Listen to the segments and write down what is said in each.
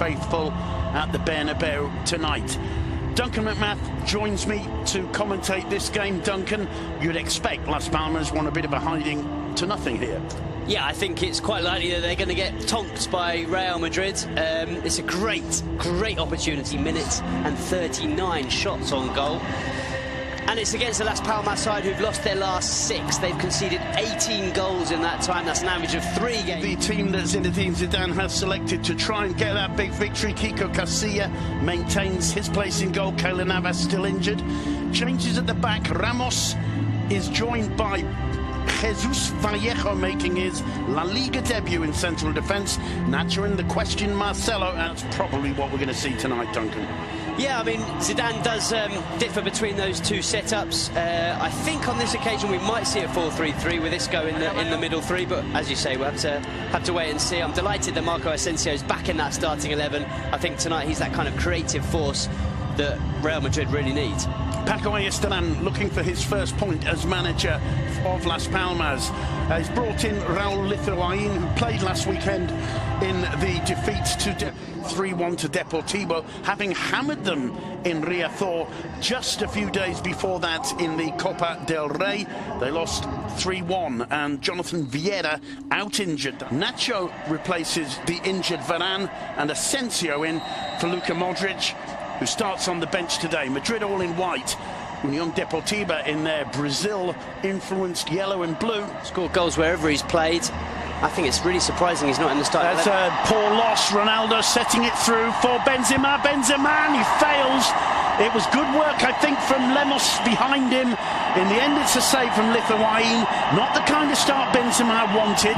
faithful at the Bernabeu tonight. Duncan McMath joins me to commentate this game. Duncan, you'd expect Las Palmas want a bit of a hiding to nothing here. Yeah, I think it's quite likely that they're going to get tonked by Real Madrid. It's a great opportunity. Minute and 39 shots on goal. And it's against the Las Palmas side who've lost their last 6. They've conceded 18 goals in that time. That's an average of 3 games. The team that Zinedine Zidane has selected to try and get that big victory. Kiko Casilla maintains his place in goal. Keylor Navas still injured. Changes at the back. Ramos is joined by Jesus Vallejo making his La Liga debut in central defence. Nacho in the question, Marcelo. That's probably what we're going to see tonight, Duncan. Yeah, I mean, Zidane does differ between those two setups. I think on this occasion we might see a 4-3-3 with Isco in the middle three, but as you say, we'll have to wait and see. I'm delighted that Marco Asensio's back in that starting 11. I think tonight he's that kind of creative force that Real Madrid really needs. Paco Ayestarán looking for his first point as manager of Las Palmas. He's brought in Raúl Lithuain, who played last weekend in the defeat to 3-1 to Deportivo, having hammered them in Riazor just a few days before that in the Copa del Rey. They lost 3-1, and Jonathan Vieira out injured. Nacho replaces the injured Varane, and Asensio in for Luka Modric, who starts on the bench today. Madrid all in white. Unión Deportiva in their Brazil-influenced yellow and blue. Scored goals wherever he's played. I think it's really surprising he's not in the starting. That's a poor loss. Ronaldo setting it through for Benzema. Benzema, he fails. It was good work, I think, from Lemos behind him. In the end, it's a save from Lithuain. Not the kind of start Benzema wanted.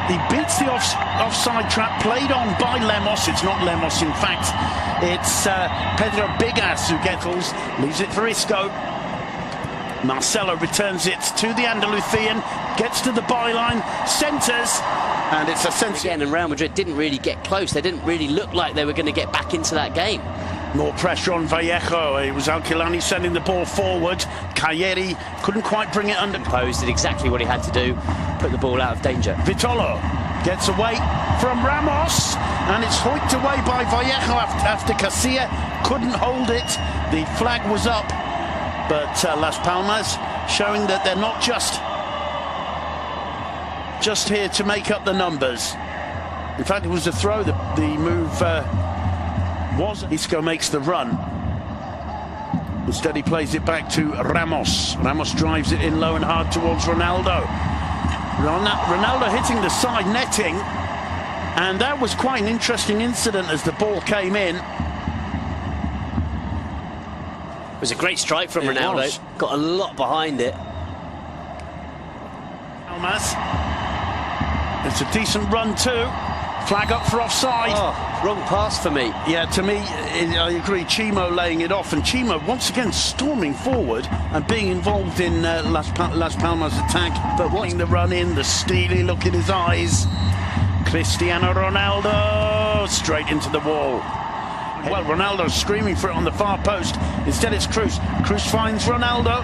He beats the offside trap played on by Lemos. It's not Lemos, in fact. It's Pedro Bigas who leaves it for Isco. Marcelo returns it to the Andalusian, gets to the byline, centres, and it's Asensio. Again, and Real Madrid didn't really get close. They didn't really look like they were going to get back into that game. More pressure on Vallejo. It was Alquilani sending the ball forward. Cayeri couldn't quite bring it under. Posed, did exactly what he had to do, put the ball out of danger. Vitolo gets away from Ramos, and it's hoiked away by Vallejo after Casilla couldn't hold it. The flag was up, but Las Palmas showing that they're not just here to make up the numbers. In fact, it was a throw. The move was. Isco makes the run. Instead, he plays it back to Ramos. Ramos drives it in low and hard towards Ronaldo. Ronaldo hitting the side netting, and that was quite an interesting incident as the ball came in. It was a great strike from Ronaldo. Got a lot behind it. Palmas. It's a decent run too. Flag up for offside. Oh, wrong pass for me. Yeah, to me, I agree. Chimo laying it off, and Chimo once again storming forward and being involved in Las Palmas' attack. But watching the run in, the steely look in his eyes. Cristiano Ronaldo straight into the wall. Well, Ronaldo's screaming for it on the far post. Instead, it's Cruz. Cruz finds Ronaldo.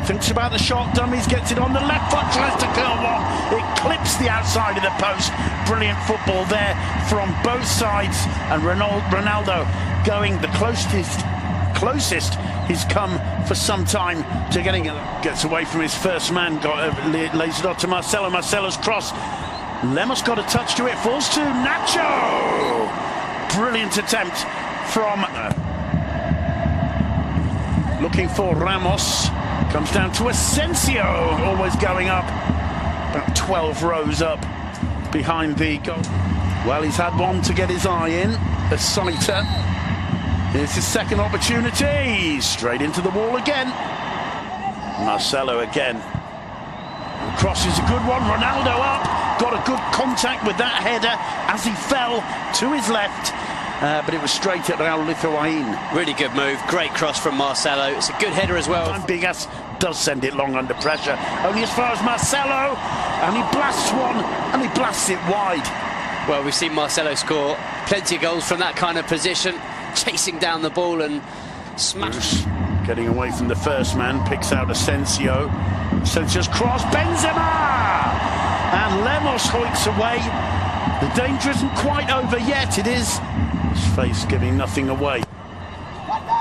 Thinks about the shot, dummies, gets it on the left foot, tries to curl one. It clips the outside of the post. Brilliant football there from both sides. And Ronaldo going the closest he's come for some time to getting it. Gets away from his first man, lays it off to Marcelo. Marcelo's cross. Lemos got a touch to it, falls to Nacho. Brilliant attempt from... looking for Ramos. Comes down to Asensio, always going up. About 12 rows up behind the goal. Well, he's had one to get his eye in. A sighter. Here's his second opportunity. Straight into the wall again. Marcelo again. The cross is a good one. Ronaldo up. Got a good contact with that header as he fell to his left. But it was straight at Raúl Lithuain. Really good move. Great cross from Marcelo. It's a good header as well. Bigas does send it long under pressure. Only as far as Marcelo. And he blasts one, and he blasts it wide. Well, we've seen Marcelo score plenty of goals from that kind of position. Chasing down the ball and smash. Getting away from the first man. Picks out Asensio. Asensio's cross. Benzema! And Lemos hoiks away. The danger isn't quite over yet. It is. His face giving nothing away.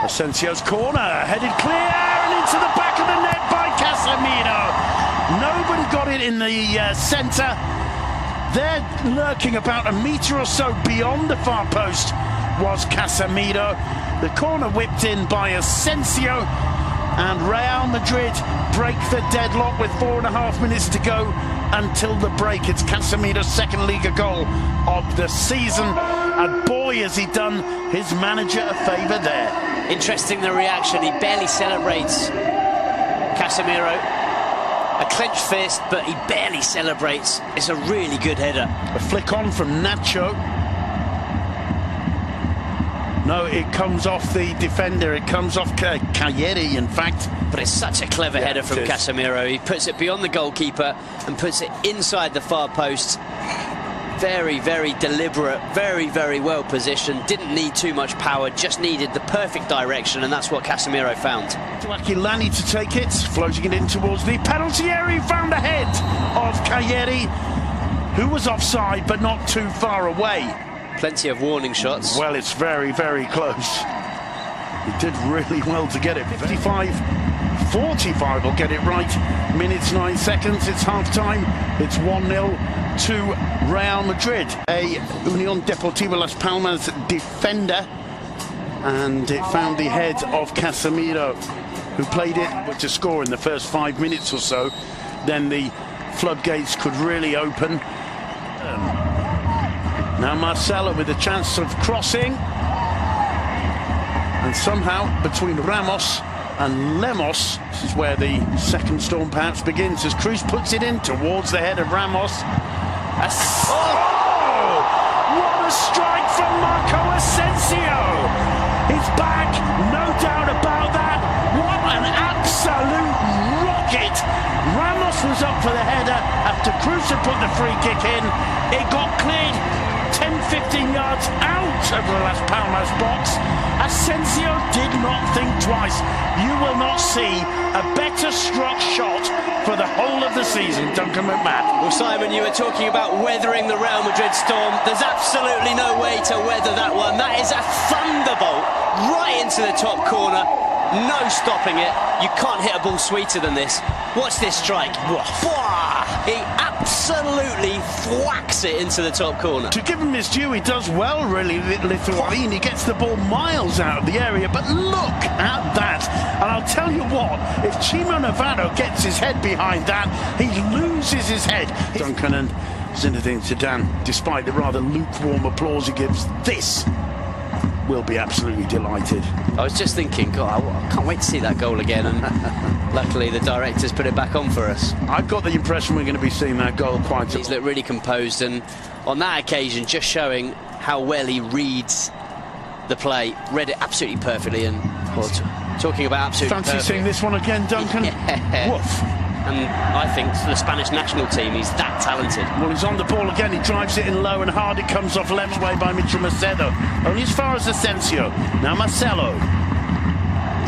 Asensio's corner, headed clear and into the back of the net by Casemiro. Nobody got it in the centre. There, lurking about a metre or so beyond the far post, was Casemiro. The corner whipped in by Asensio, and Real Madrid break the deadlock with 4.5 minutes to go until the break. It's Casemiro's second Liga goal of the season, and boy has he done his manager a favour there. Interesting, the reaction. He barely celebrates, Casemiro. A clenched fist, but he barely celebrates. It's a really good header. A flick on from Nacho. No, it comes off the defender. It comes off Cagliari, in fact. But it's such a clever header from Casemiro. He puts it beyond the goalkeeper and puts it inside the far post. Very, very deliberate, very, very well positioned. Didn't need too much power, just needed the perfect direction, and that's what Casemiro found. Aquilani to take it, floating it in towards the penalty area. He found the head of Cagliari, who was offside but not too far away. Plenty of warning shots. Well, it's very, very close. He did really well to get it. 45 will get it right. Minutes 9 seconds. It's half time. It's 1-0 to Real Madrid. A Unión Deportiva Las Palmas defender, and it found the head of Casemiro, who played it to score in the first 5 minutes or so. Then the floodgates could really open. Now Marcelo with a chance of crossing, and somehow between Ramos and Lemos, this is where the second storm perhaps begins, as Cruz puts it in towards the head of Ramos. Oh! What a strike from Marco Asensio! He's back, no doubt about that. What an absolute rocket! Ramos was up for the header after Cruz had put the free kick in. It got cleared 10-15 yards out of the Las Palmas box. Asensio did not think twice. You will not see a better struck shot for the whole of the season, Duncan McMahon. Well, Simon, you were talking about weathering the Real Madrid storm. There's absolutely no way to weather that one. That is a thunderbolt right into the top corner. No stopping it. You can't hit a ball sweeter than this. Watch this strike. He absolutely thwacks it into the top corner. To give him his due, he does well, really, Lithuanian. He gets the ball miles out of the area, but look at that. And I'll tell you what, if Chimo Navarro gets his head behind that, he loses his head. Duncan and Zinedine Zidane, despite the rather lukewarm applause he gives, this will be absolutely delighted. I was just thinking, God, I can't wait to see that goal again, and luckily the director's put it back on for us. I've got the impression we're going to be seeing that goal quite a lot. He's looked really composed, and on that occasion just showing how well he reads the play. Read it absolutely perfectly, and talking about absolutely fancy perfect. seeing this one again, Duncan? Yeah. Woof. And I think for the Spanish national team, he's that talented. Well, he's on the ball again. He drives it in low and hard. It comes off left way by Mitchell Macedo. Only as far as Asensio. Now Marcelo.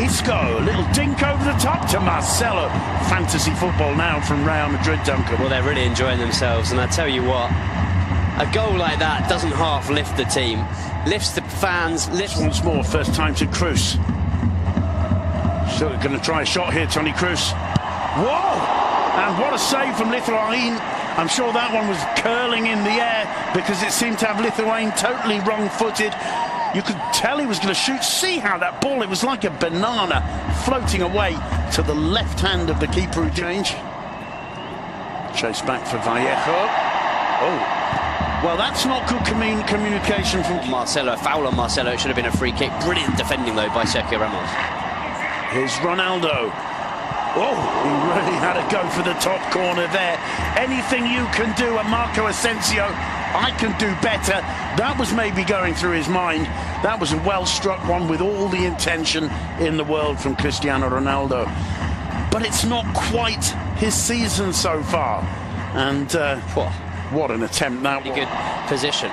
Isco. A little dink over the top to Marcelo. Fantasy football now from Real Madrid, Duncan. Well, they're really enjoying themselves. And I tell you what, a goal like that doesn't half lift the team. Lifts the fans. Lifts once more. First time to Cruz. So we're going to try a shot here, Toni Kroos. Whoa! And what a save from Lithuanian. I'm sure that one was curling in the air because it seemed to have Lithuanian totally wrong-footed. You could tell he was going to shoot. See how that ball, it was like a banana floating away to the left hand of the keeper who changed. Chase back for Vallejo. Oh. Well, that's not good communication from Marcelo. Foul on Marcelo. It should have been a free kick. Brilliant defending, though, by Sergio Ramos. Here's Ronaldo. Oh, he really had a go for the top corner there. Anything you can do at Marco Asensio, I can do better. That was maybe going through his mind. That was a well-struck one with all the intention in the world from Cristiano Ronaldo. But it's not quite his season so far. And what an attempt that was. Good position.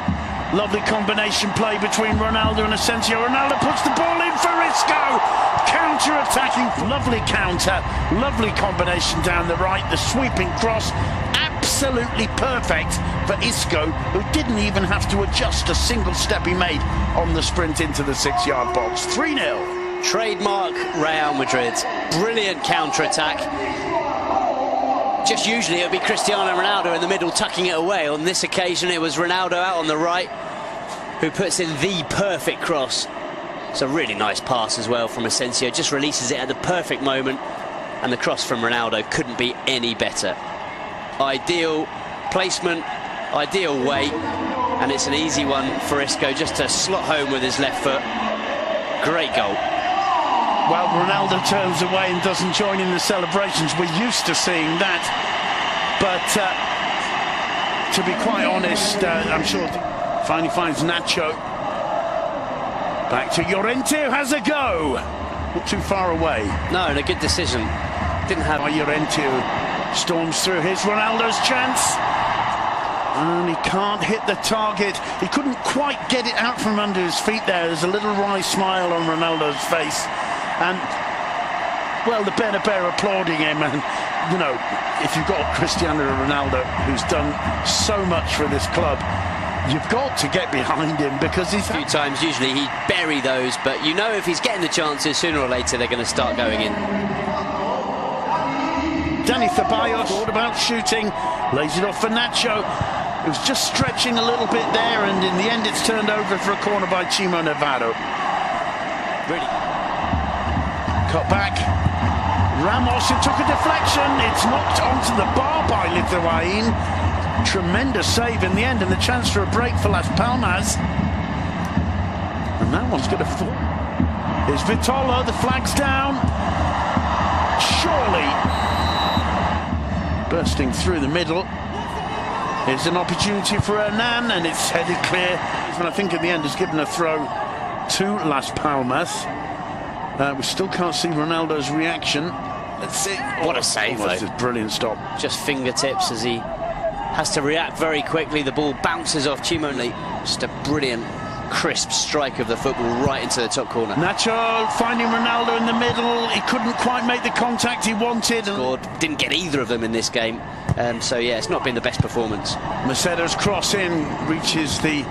Lovely combination play between Ronaldo and Asensio. Ronaldo puts the ball in for Isco. Counter-attacking, lovely counter, lovely combination down the right, the sweeping cross, absolutely absolutely perfect for Isco, who didn't even have to adjust a single step he made on the sprint into the 6-yard box. 3-0. Trademark Real Madrid. Brilliant counter-attack. Just usually it would be Cristiano Ronaldo in the middle tucking it away. On this occasion it was Ronaldo out on the right who puts in the perfect cross. It's a really nice pass as well from Asensio. Just releases it at the perfect moment, and the cross from Ronaldo couldn't be any better. Ideal placement, ideal weight, and it's an easy one for Isco just to slot home with his left foot. Great goal. Well, Ronaldo turns away and doesn't join in the celebrations. We're used to seeing that. But to be quite honest, I'm sure finally finds Nacho. Back to Llorente, who has a go. Not too far away. No, and a good decision. Didn't have... Llorente storms through. Here's Ronaldo's chance. And he can't hit the target. He couldn't quite get it out from under his feet there. There's a little wry smile on Ronaldo's face. And, well, the Bernabeu applauding him. And, you know, if you've got Cristiano Ronaldo, who's done so much for this club, you've got to get behind him, because he's... A few times, usually he'd bury those, but you know if he's getting the chances, sooner or later they're going to start going in. Dani Ceballos thought about shooting, lays it off for Nacho. It was just stretching a little bit there, and in the end it's turned over for a corner by Chimo Navarro. Really? Cut back. Ramos, who took a deflection. It's knocked onto the bar by Lithuanian. Tremendous save in the end, and the chance for a break for Las Palmas. And that one's going to fall. Here's Vitola, the flag's down. Surely. Bursting through the middle. Here's an opportunity for ADNAN, and it's headed clear. And I think at the end has given a throw to Las Palmas. We still can't see Ronaldo's reaction. Let's see. What a save, though. That's a brilliant stop. Just fingertips as he has to react very quickly. The ball bounces off Chimo. Just a brilliant, crisp strike of the football right into the top corner. Nacho finding Ronaldo in the middle. He couldn't quite make the contact he wanted. Scored. Didn't get either of them in this game. So, yeah, it's not been the best performance. Macedo's cross in reaches the